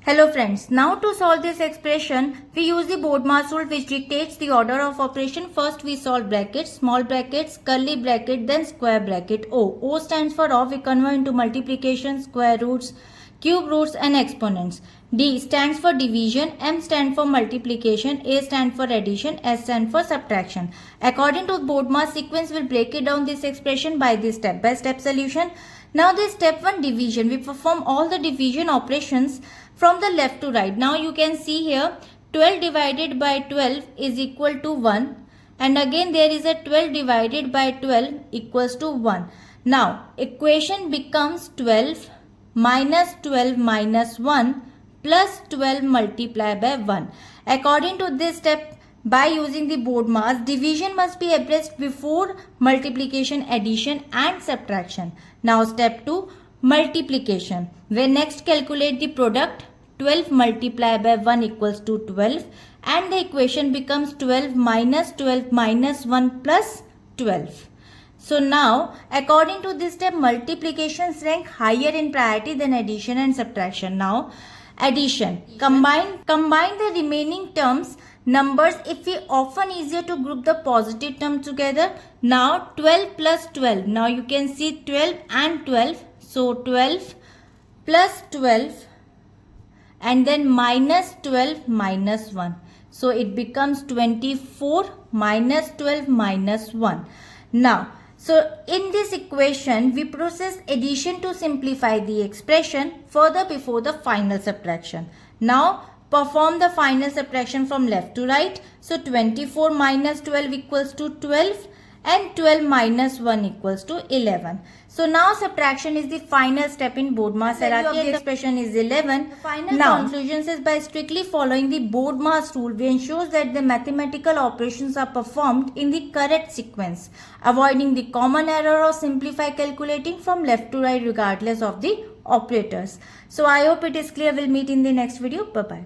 Hello friends, now to solve this expression, we use the BODMAS rule which dictates the order of operation. First we solve brackets, small brackets, curly bracket, then square bracket O. O stands for O, we convert into multiplication, square roots, cube roots and exponents. D stands for division, M stands for multiplication, A stands for addition, S stands for subtraction. According to BODMAS sequence, we'll break it down this expression by the step-by-step solution. Now this step 1 division, we perform all the division operations from the left to right. Now you can see here 12 divided by 12 is equal to 1, and again there is a 12 divided by 12 equals to 1. Now equation becomes 12 minus 12 minus 1 plus 12 multiplied by 1. According to this step, by using the BODMAS, division must be addressed before multiplication, addition and subtraction. Now step 2, multiplication. We next calculate the product. 12 multiplied by 1 equals to 12, and the equation becomes 12 minus 1 plus 12. So now according to this step, multiplications rank higher in priority than addition and subtraction. Now addition, combine the remaining terms numbers. If we often easier to group the positive terms together. Now 12 plus 12, now you can see 12 and 12, so 12 plus 12 and then minus 12 minus 1, so it becomes 24 minus 12 minus 1. Now so in this equation we process addition to simplify the expression further before the final subtraction. Now perform the final subtraction from left to right. So 24 minus 12 equals to 12 and 12 minus 1 equals to 11. So now subtraction is the final step in BODMAS hierarchy. The expression is 11. The final conclusions is by strictly following the BODMAS rule, we ensure that the mathematical operations are performed in the correct sequence, avoiding the common error of simplify calculating from left to right regardless of the operators. So I hope it is clear. We'll meet in the next video. Bye bye.